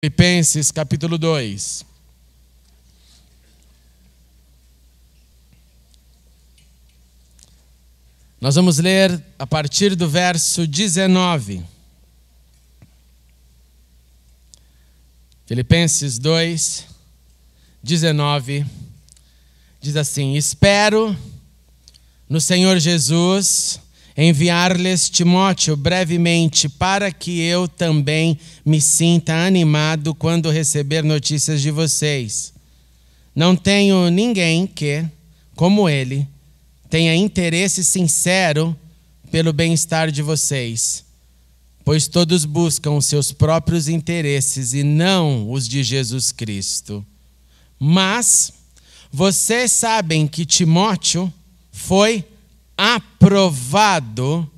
Filipenses capítulo 2. Nós vamos ler a partir do verso 19. Filipenses 2, 19. Diz assim: Espero no Senhor Jesus enviar-lhes Timóteo brevemente, para que eu também me sinta animado quando receber notícias de vocês. Não tenho ninguém que, como ele, tenha interesse sincero pelo bem-estar de vocês, pois todos buscam os seus próprios interesses e não os de Jesus Cristo. Mas vocês sabem que Timóteo foi aprovado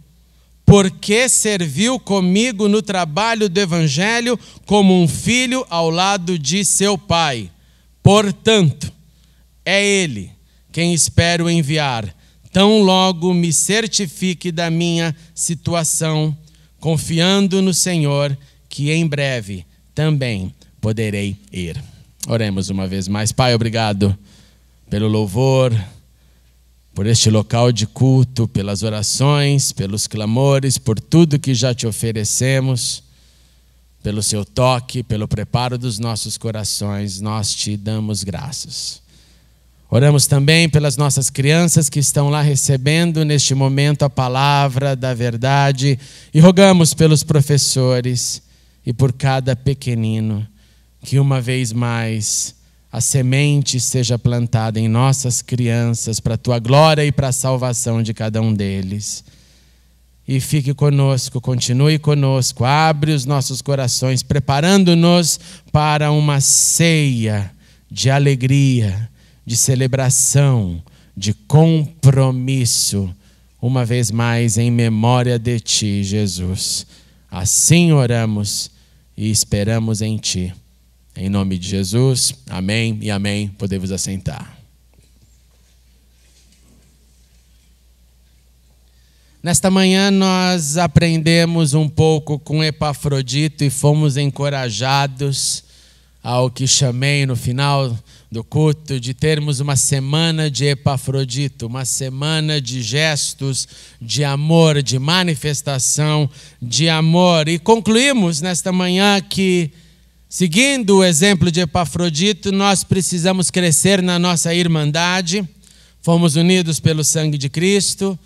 porque serviu comigo no trabalho do Evangelho como um filho ao lado de seu pai. Portanto, é ele quem espero enviar, tão logo me certifique da minha situação, confiando no Senhor que em breve também poderei ir. Oremos uma vez mais. Pai, obrigado pelo louvor, por este local de culto, pelas orações, pelos clamores, por tudo que já te oferecemos, pelo seu toque, pelo preparo dos nossos corações, nós te damos graças. Oramos também pelas nossas crianças que estão lá recebendo neste momento a palavra da verdade e rogamos pelos professores e por cada pequenino que uma vez mais a semente seja plantada em nossas crianças para a tua glória e para a salvação de cada um deles. E fique conosco, continue conosco, abre os nossos corações, preparando-nos para uma ceia de alegria, de celebração, de compromisso, uma vez mais em memória de ti, Jesus. Assim oramos e esperamos em ti. Em nome de Jesus, amém e amém. Podemos assentar. Nesta manhã nós aprendemos um pouco com Epafrodito e fomos encorajados ao que chamei no final do culto de termos uma semana de Epafrodito, uma semana de gestos de amor, de manifestação de amor. E concluímos nesta manhã que, seguindo o exemplo de Epafrodito, nós precisamos crescer na nossa irmandade. Fomos unidos pelo sangue de Cristo.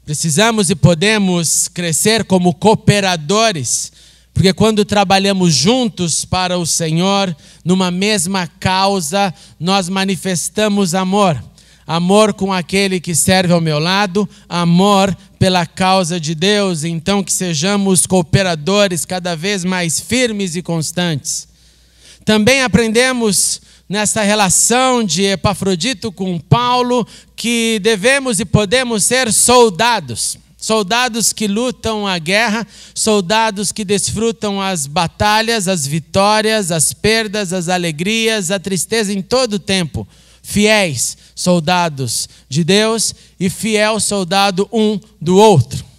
Precisamos e podemos crescer como cooperadores, porque quando trabalhamos juntos para o Senhor, numa mesma causa, nós manifestamos amor. Amor com aquele que serve ao meu lado, amor pela causa de Deus. Então que sejamos cooperadores cada vez mais firmes e constantes. Também aprendemos nessa relação de Epafrodito com Paulo que devemos e podemos ser soldados. Soldados que lutam a guerra, soldados que desfrutam as batalhas, as vitórias, as perdas, as alegrias, a tristeza em todo o tempo. Fiéis soldados de Deus e fiel soldado um do outro.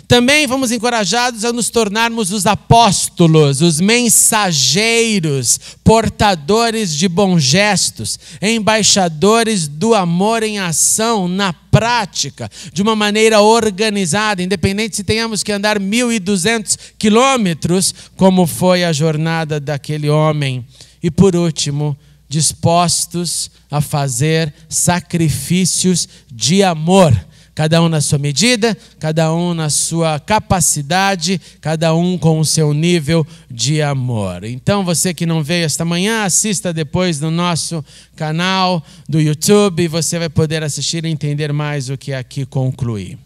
Também fomos encorajados a nos tornarmos os apóstolos, os mensageiros, portadores de bons gestos, embaixadores do amor em ação, na prática, de uma maneira organizada, independente se tenhamos que andar 1.200 quilômetros, como foi a jornada daquele homem. E por último, dispostos a fazer sacrifícios de amor. Cada um na sua medida, cada um na sua capacidade, cada um com o seu nível de amor. Então, você que não veio esta manhã, assista depois no nosso canal do YouTube e você vai poder assistir e entender mais o que aqui concluí.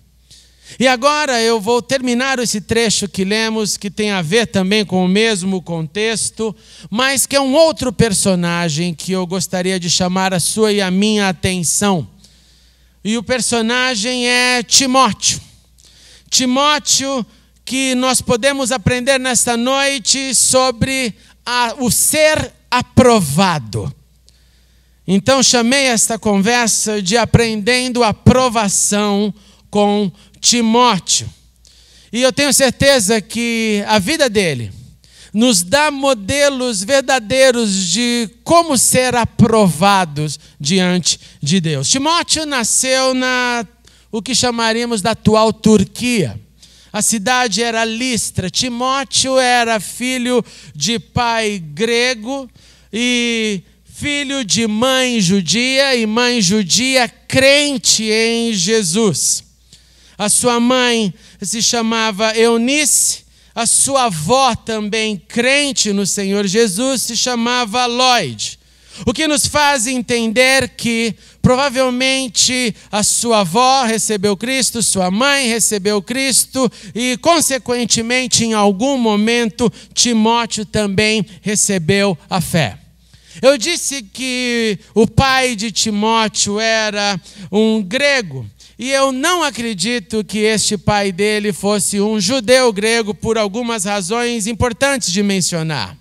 E agora eu vou terminar esse trecho que lemos, que tem a ver também com o mesmo contexto, mas que é um outro personagem que eu gostaria de chamar a sua e a minha atenção. E o personagem é Timóteo. Timóteo, que nós podemos aprender nesta noite sobre o ser aprovado. Então chamei esta conversa de Aprendendo Aprovação com Timóteo. E eu tenho certeza que a vida dele nos dá modelos verdadeiros de como ser aprovados diante de Deus. Timóteo nasceu o que chamaríamos da atual Turquia. A cidade era Listra. Timóteo era filho de pai grego e filho de mãe judia, e mãe judia crente em Jesus. A sua mãe se chamava Eunice, a sua avó também crente no Senhor Jesus se chamava Lloyd. O que nos faz entender que provavelmente a sua avó recebeu Cristo, sua mãe recebeu Cristo e, consequentemente, em algum momento, Timóteo também recebeu a fé. Eu disse que o pai de Timóteo era um grego. E eu não acredito que este pai dele fosse um judeu grego por algumas razões importantes de mencionar.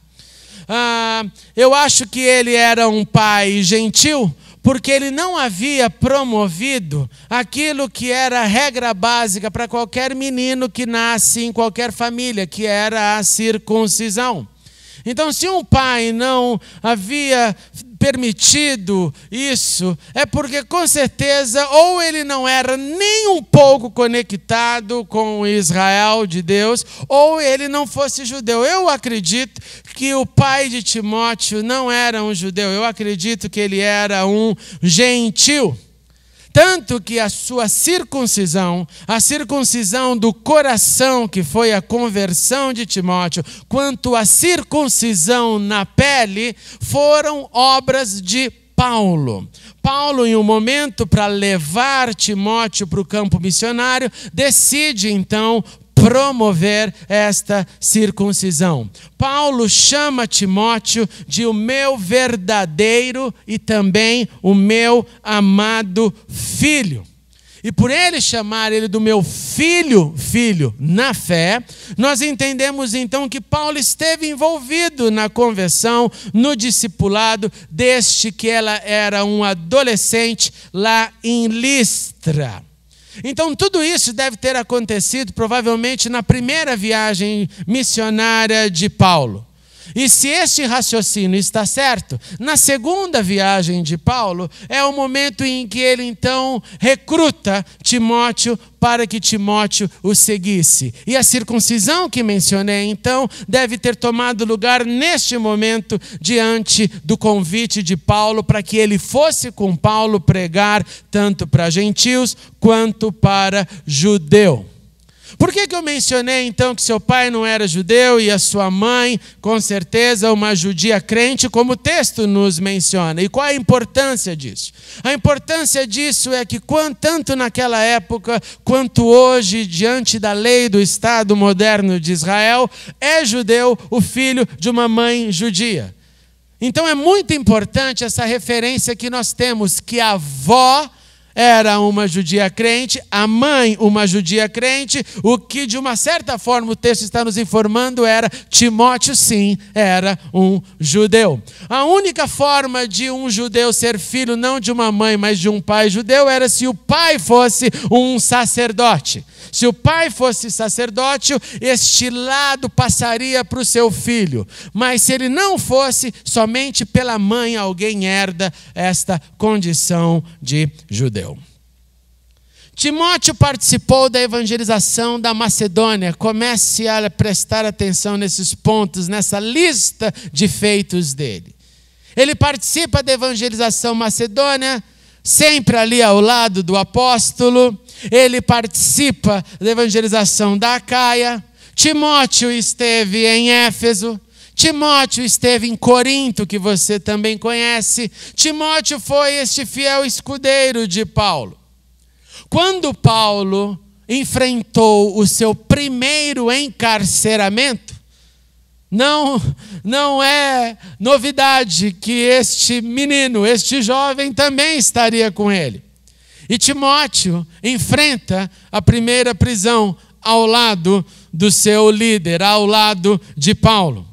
Eu acho que ele era um pai gentil, porque ele não havia promovido aquilo que era regra básica para qualquer menino que nasce em qualquer família, que era a circuncisão. Então, se um pai não havia permitido isso, é porque com certeza ou ele não era nem um pouco conectado com Israel de Deus, ou ele não fosse judeu. Eu acredito que o pai de Timóteo não era um judeu, eu acredito que ele era um gentil. Tanto que a sua circuncisão, a circuncisão do coração, que foi a conversão de Timóteo, quanto a circuncisão na pele, foram obras de Paulo. Paulo, em um momento para levar Timóteo para o campo missionário, decide então promover esta circuncisão. Paulo chama Timóteo de o meu verdadeiro e também o meu amado filho. E por ele chamar ele do meu filho na fé, nós entendemos então que Paulo esteve envolvido na conversão, no discipulado, desde que ela era um adolescente lá em Listra. Então tudo isso deve ter acontecido provavelmente na primeira viagem missionária de Paulo. E se este raciocínio está certo, na segunda viagem de Paulo é o momento em que ele então recruta Timóteo para que Timóteo o seguisse. E a circuncisão que mencionei então deve ter tomado lugar neste momento diante do convite de Paulo para que ele fosse com Paulo pregar tanto para gentios quanto para judeu. Por que eu mencionei então que seu pai não era judeu e a sua mãe, com certeza, uma judia crente, como o texto nos menciona? E qual a importância disso? A importância disso é que tanto naquela época quanto hoje, diante da lei do Estado moderno de Israel, é judeu o filho de uma mãe judia. Então é muito importante essa referência que nós temos, que a avó era uma judia crente, a mãe uma judia crente, o que de uma certa forma o texto está nos informando era Timóteo sim, era um judeu. A única forma de um judeu ser filho não de uma mãe, mas de um pai judeu era se o pai fosse um sacerdote. Se o pai fosse sacerdote, este lado passaria para o seu filho. Mas se ele não fosse, somente pela mãe alguém herda esta condição de judeu. Timóteo participou da evangelização da Macedônia. Comece a prestar atenção nesses pontos, nessa lista de feitos dele. Ele participa da evangelização macedônia, sempre ali ao lado do apóstolo. Ele participa da evangelização da Acaia. Timóteo esteve em Éfeso. Timóteo esteve em Corinto, que você também conhece. Timóteo foi este fiel escudeiro de Paulo. Quando Paulo enfrentou o seu primeiro encarceramento, não é novidade que este menino, este jovem também estaria com ele. E Timóteo enfrenta a primeira prisão ao lado do seu líder, ao lado de Paulo.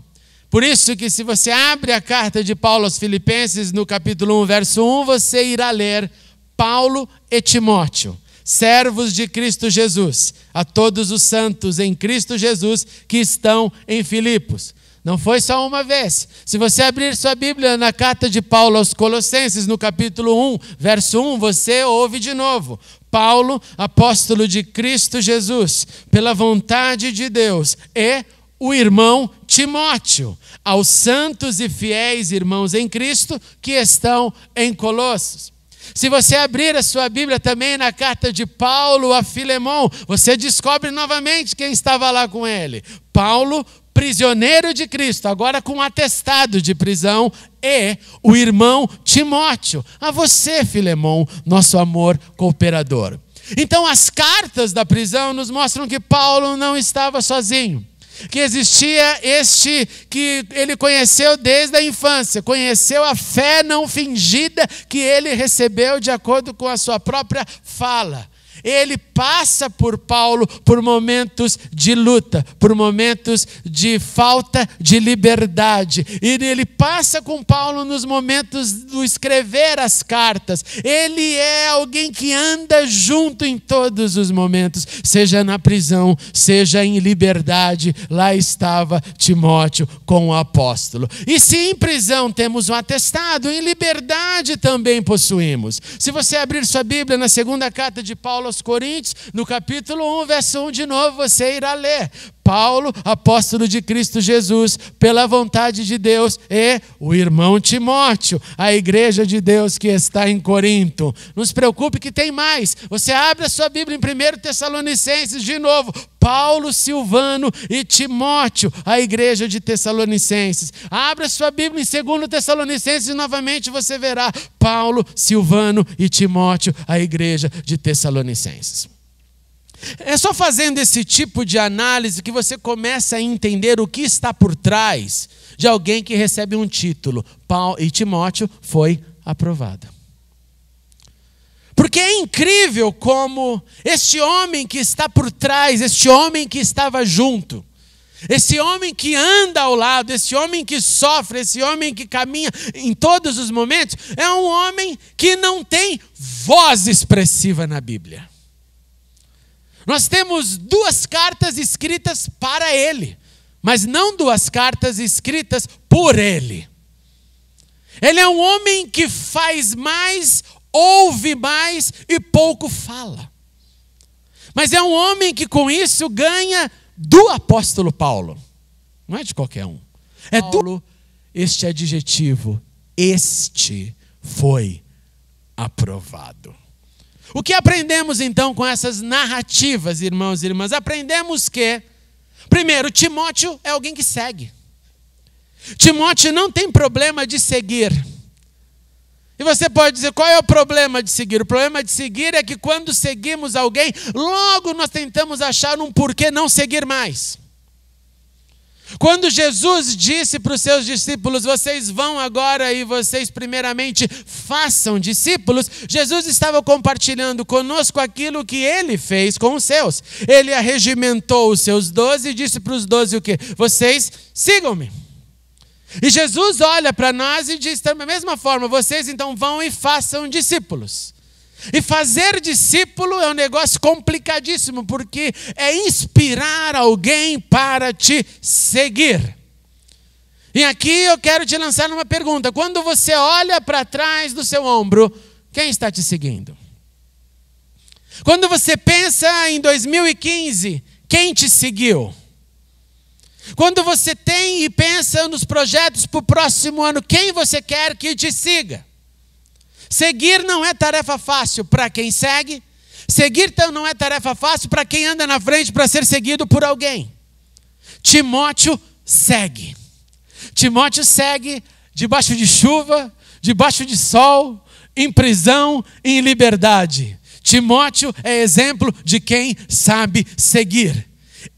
Por isso que se você abre a carta de Paulo aos Filipenses, no capítulo 1, verso 1, você irá ler Paulo e Timóteo, servos de Cristo Jesus, a todos os santos em Cristo Jesus que estão em Filipos. Não foi só uma vez. Se você abrir sua Bíblia na carta de Paulo aos Colossenses, no capítulo 1, verso 1, você ouve de novo. Paulo, apóstolo de Cristo Jesus, pela vontade de Deus, e o irmão Timóteo, aos santos e fiéis irmãos em Cristo que estão em Colossos. Se você abrir a sua Bíblia também na carta de Paulo a Filemão, você descobre novamente quem estava lá com ele. Paulo, prisioneiro de Cristo, agora com atestado de prisão, e o irmão Timóteo. A você, Filemão, nosso amor cooperador. Então, as cartas da prisão nos mostram que Paulo não estava sozinho. Que existia este que ele conheceu desde a infância, conheceu a fé não fingida que ele recebeu de acordo com a sua própria fala. Ele passa por Paulo por momentos de luta, por momentos de falta de liberdade. E ele passa com Paulo nos momentos do escrever as cartas. Ele é alguém que anda junto em todos os momentos, seja na prisão, seja em liberdade. Lá estava Timóteo com o apóstolo. E se em prisão temos um atestado, em liberdade também possuímos. Se você abrir sua Bíblia na segunda carta de Paulo aos Coríntios, no capítulo 1, verso 1, de novo você irá ler. Paulo, apóstolo de Cristo Jesus, pela vontade de Deus, e o irmão Timóteo, a igreja de Deus que está em Corinto. Não se preocupe que tem mais. Você abre a sua Bíblia em 1 Tessalonicenses, de novo. Paulo, Silvano e Timóteo, a igreja de Tessalonicenses. Abra a sua Bíblia em 2 Tessalonicenses e novamente você verá Paulo, Silvano e Timóteo, a igreja de Tessalonicenses. É só fazendo esse tipo de análise que você começa a entender o que está por trás de alguém que recebe um título. Paulo e Timóteo foi aprovado. Porque é incrível como este homem que está por trás, este homem que estava junto, esse homem que anda ao lado, esse homem que sofre, esse homem que caminha em todos os momentos, é um homem que não tem voz expressiva na Bíblia. Nós temos 2 cartas escritas para ele, mas não 2 cartas escritas por ele. Ele é um homem que faz mais, ouve mais e pouco fala. Mas é um homem que com isso ganha do apóstolo Paulo. Não é de qualquer um. É Paulo, este adjetivo, este foi aprovado. O que aprendemos então com essas narrativas, irmãos e irmãs? Aprendemos que, primeiro, Timóteo é alguém que segue. Timóteo não tem problema de seguir. E você pode dizer, qual é o problema de seguir? O problema de seguir é que quando seguimos alguém, logo nós tentamos achar um porquê não seguir mais. Quando Jesus disse para os seus discípulos, vocês vão agora e vocês primeiramente façam discípulos, Jesus estava compartilhando conosco aquilo que ele fez com os seus. Ele arregimentou os seus 12 e disse para os 12 o quê? Vocês sigam-me. E Jesus olha para nós e diz da mesma forma, vocês então vão e façam discípulos. E fazer discípulo é um negócio complicadíssimo, porque é inspirar alguém para te seguir. E aqui eu quero te lançar uma pergunta. Quando você olha para trás do seu ombro, quem está te seguindo? Quando você pensa em 2015, quem te seguiu? Quando você tem e pensa nos projetos para o próximo ano, quem você quer que te siga? Seguir não é tarefa fácil para quem segue. Seguir não é tarefa fácil para quem anda na frente para ser seguido por alguém. Timóteo segue. Timóteo segue debaixo de chuva, debaixo de sol, em prisão, em liberdade. Timóteo é exemplo de quem sabe seguir.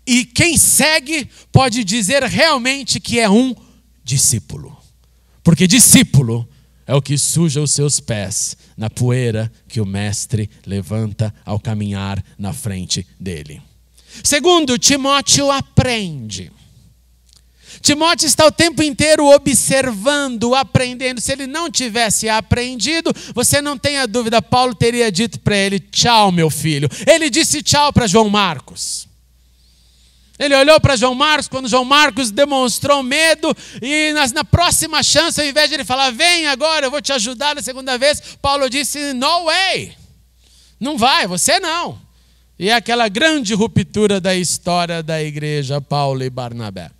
E quem segue pode dizer realmente que é um discípulo. Porque discípulo é o que suja os seus pés na poeira que o mestre levanta ao caminhar na frente dele. Segundo, Timóteo aprende. Timóteo está o tempo inteiro observando, aprendendo. Se ele não tivesse aprendido, você não tenha dúvida, Paulo teria dito para ele, tchau meu filho. Ele disse tchau para João Marcos. Ele olhou para João Marcos, quando João Marcos demonstrou medo, e na próxima chance, ao invés de ele falar, vem agora, eu vou te ajudar na segunda vez, Paulo disse, no way, não vai, você não. E é aquela grande ruptura da história da igreja, Paulo e Barnabé.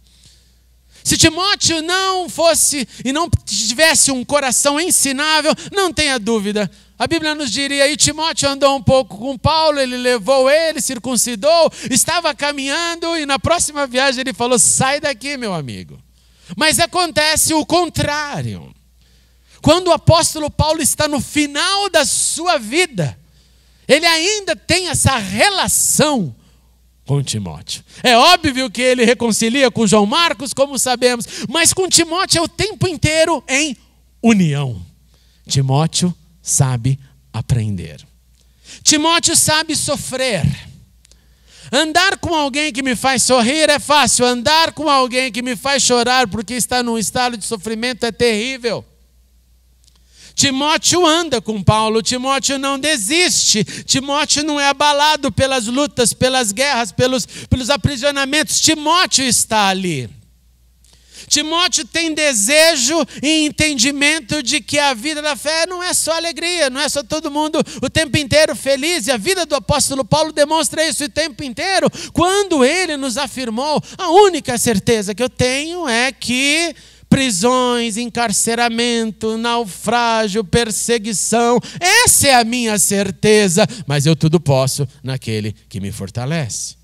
Se Timóteo não fosse e não tivesse um coração ensinável, não tenha dúvida, a Bíblia nos diria, e Timóteo andou um pouco com Paulo, ele levou ele, circuncidou, estava caminhando e na próxima viagem ele falou, sai daqui, meu amigo. Mas acontece o contrário. Quando o apóstolo Paulo está no final da sua vida, ele ainda tem essa relação com Timóteo. É óbvio que ele reconcilia com João Marcos, como sabemos, mas com Timóteo é o tempo inteiro em união. Timóteo sabe aprender. Timóteo sabe sofrer. Andar com alguém que me faz sorrir é fácil. Andar com alguém que me faz chorar porque está num estado de sofrimento é terrível. Timóteo anda com Paulo, Timóteo não desiste, Timóteo não é abalado pelas lutas, pelas guerras, pelos aprisionamentos, Timóteo está ali. Timóteo tem desejo e entendimento de que a vida da fé não é só alegria, não é só todo mundo o tempo inteiro feliz, e a vida do apóstolo Paulo demonstra isso o tempo inteiro, quando ele nos afirmou, a única certeza que eu tenho é que prisões, encarceramento, naufrágio, perseguição, essa é a minha certeza, mas eu tudo posso naquele que me fortalece.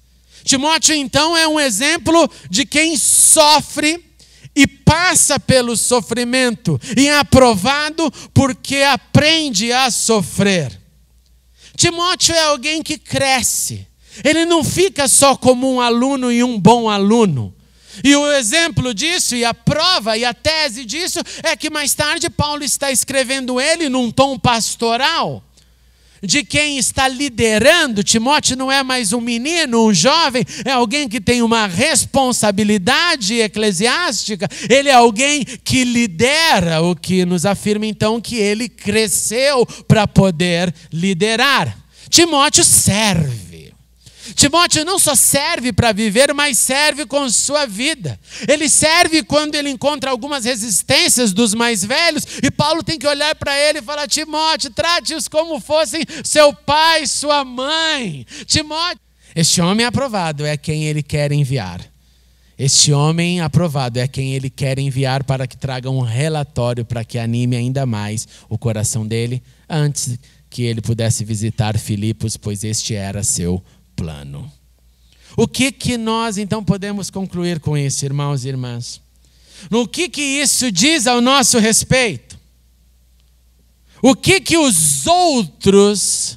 Timóteo então é um exemplo de quem sofre e passa pelo sofrimento e é aprovado porque aprende a sofrer. Timóteo é alguém que cresce, ele não fica só como um aluno e um bom aluno. E o exemplo disso, e a prova, e a tese disso, é que mais tarde Paulo está escrevendo ele num tom pastoral, de quem está liderando. Timóteo não é mais um menino, um jovem, é alguém que tem uma responsabilidade eclesiástica, ele é alguém que lidera, o que nos afirma então que ele cresceu para poder liderar. Timóteo serve. Timóteo não só serve para viver, mas serve com sua vida. Ele serve quando ele encontra algumas resistências dos mais velhos, e Paulo tem que olhar para ele e falar, Timóteo, trate-os como fossem seu pai, sua mãe. Timóteo, este homem aprovado é quem ele quer enviar. Este homem aprovado é quem ele quer enviar para que traga um relatório para que anime ainda mais o coração dele, antes que ele pudesse visitar Filipos, pois este era seu plano. O que nós então podemos concluir com isso, irmãos e irmãs? No que isso diz ao nosso respeito? O que os outros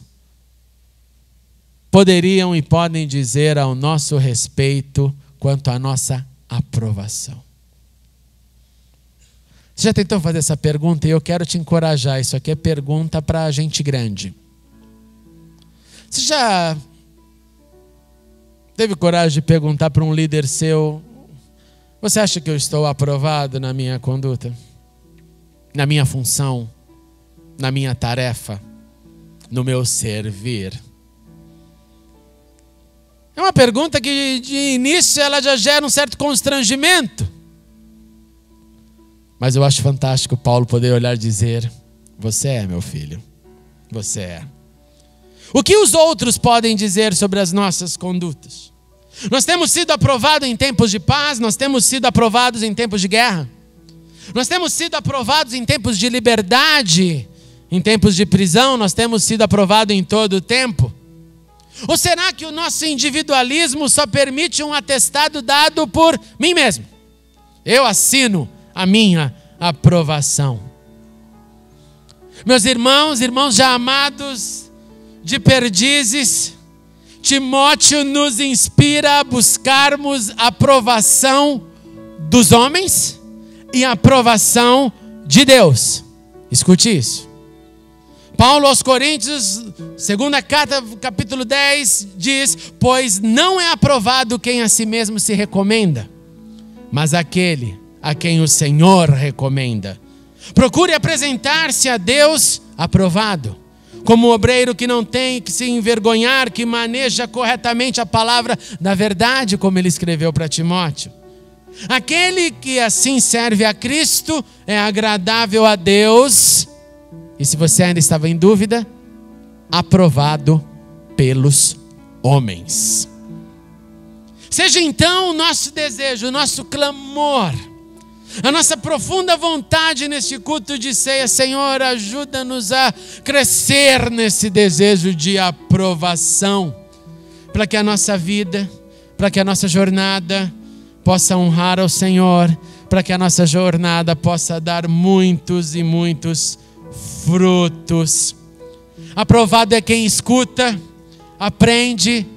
poderiam e podem dizer ao nosso respeito quanto à nossa aprovação? Você já tentou fazer essa pergunta? E eu quero te encorajar. Isso aqui é pergunta para gente grande. Você já teve coragem de perguntar para um líder seu, você acha que eu estou aprovado na minha conduta? Na minha função? Na minha tarefa? No meu servir? É uma pergunta que de início ela já gera um certo constrangimento. Mas eu acho fantástico Paulo poder olhar e dizer, você é meu filho, você é. O que os outros podem dizer sobre as nossas condutas? Nós temos sido aprovados em tempos de paz, nós temos sido aprovados em tempos de guerra. Nós temos sido aprovados em tempos de liberdade, em tempos de prisão, nós temos sido aprovados em todo o tempo. Ou será que o nosso individualismo só permite um atestado dado por mim mesmo? Eu assino a minha aprovação. Meus irmãos já amados de perdizes, Timóteo nos inspira a buscarmos a aprovação dos homens e a aprovação de Deus. Escute isso. Paulo aos Coríntios, segunda carta, capítulo 10, diz, pois não é aprovado quem a si mesmo se recomenda, mas aquele a quem o Senhor recomenda. Procure apresentar-se a Deus aprovado, como obreiro que não tem que se envergonhar, que maneja corretamente a palavra da verdade, como ele escreveu para Timóteo. Aquele que assim serve a Cristo é agradável a Deus, e se você ainda estava em dúvida, aprovado pelos homens. Seja então o nosso desejo, o nosso clamor, a nossa profunda vontade neste culto de ceia: Senhor, ajuda-nos a crescer nesse desejo de aprovação, para que a nossa vida, para que a nossa jornada possa honrar ao Senhor, para que a nossa jornada possa dar muitos e muitos frutos. Aprovado é quem escuta, aprende,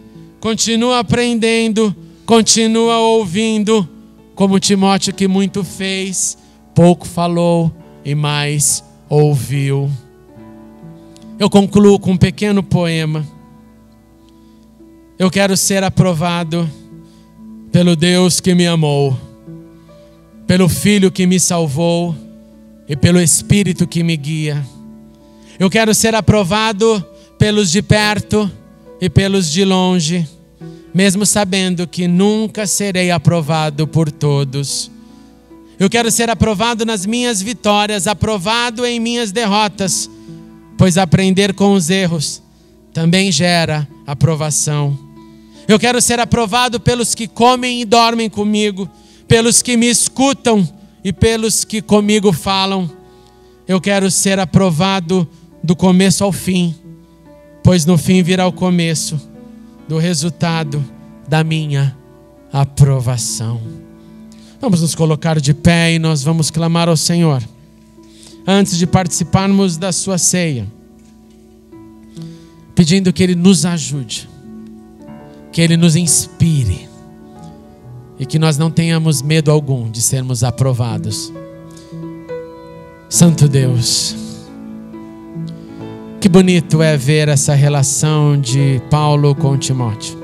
continua aprendendo, continua ouvindo, como Timóteo, que muito fez, pouco falou e mais ouviu. Eu concluo com um pequeno poema. Eu quero ser aprovado pelo Deus que me amou, pelo Filho que me salvou e pelo Espírito que me guia. Eu quero ser aprovado pelos de perto e pelos de longe, mesmo sabendo que nunca serei aprovado por todos. Eu quero ser aprovado nas minhas vitórias, aprovado em minhas derrotas, pois aprender com os erros também gera aprovação. Eu quero ser aprovado pelos que comem e dormem comigo, pelos que me escutam e pelos que comigo falam. Eu quero ser aprovado do começo ao fim, pois no fim virá o começo do resultado da minha aprovação. Vamos nos colocar de pé e nós vamos clamar ao Senhor, antes de participarmos da sua ceia, pedindo que Ele nos ajude, que Ele nos inspire e que nós não tenhamos medo algum de sermos aprovados. Santo Deus, que bonito é ver essa relação de Paulo com Timóteo.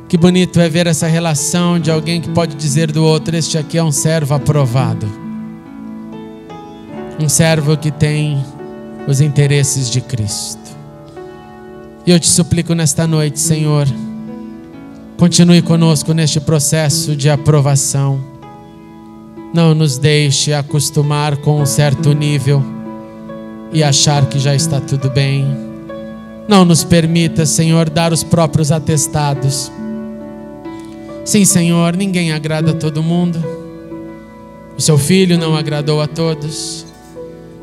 Que bonito é ver essa relação de alguém que pode dizer do outro: este aqui é um servo aprovado, um servo que tem os interesses de Cristo. E eu te suplico nesta noite, Senhor, continue conosco neste processo de aprovação. Não nos deixe acostumar com um certo nível e achar que já está tudo bem. Não nos permita, Senhor, dar os próprios atestados. Sim, Senhor, ninguém agrada a todo mundo. O seu Filho não agradou a todos.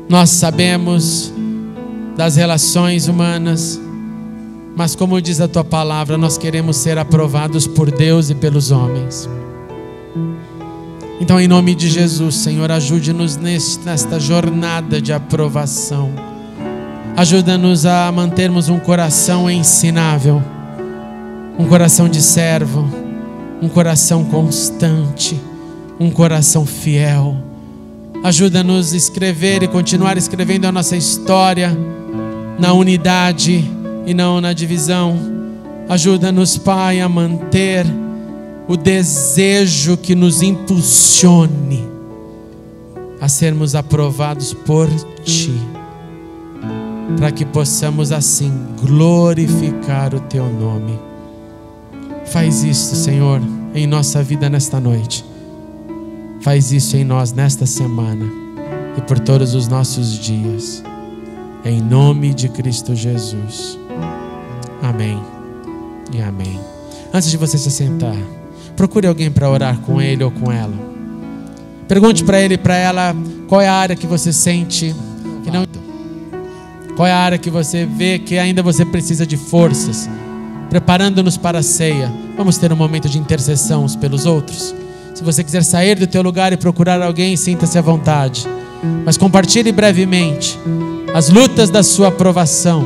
Nós sabemos das relações humanas, mas como diz a Tua palavra, nós queremos ser aprovados por Deus e pelos homens. Então, em nome de Jesus, Senhor, ajude-nos nesta jornada de aprovação. Ajuda-nos a mantermos um coração ensinável, um coração de servo, um coração constante, um coração fiel. Ajuda-nos a escrever e continuar escrevendo a nossa história na unidade e não na divisão. Ajuda-nos, Pai, a manter o desejo que nos impulsione a sermos aprovados por Ti, para que possamos assim glorificar o Teu nome. Faz isso, Senhor, em nossa vida nesta noite. Faz isso em nós nesta semana e por todos os nossos dias. Em nome de Cristo Jesus. Amém e amém. Antes de você se sentar, procure alguém para orar com ele ou com ela. Pergunte para ele e para ela qual é a área que você sente que não... Qual é a área que você vê que ainda você precisa de forças. Preparando-nos para a ceia, vamos ter um momento de intercessão uns pelos outros. Se você quiser sair do teu lugar e procurar alguém, sinta-se à vontade. Mas compartilhe brevemente as lutas da sua aprovação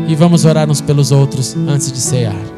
e vamos orar uns pelos outros antes de cear.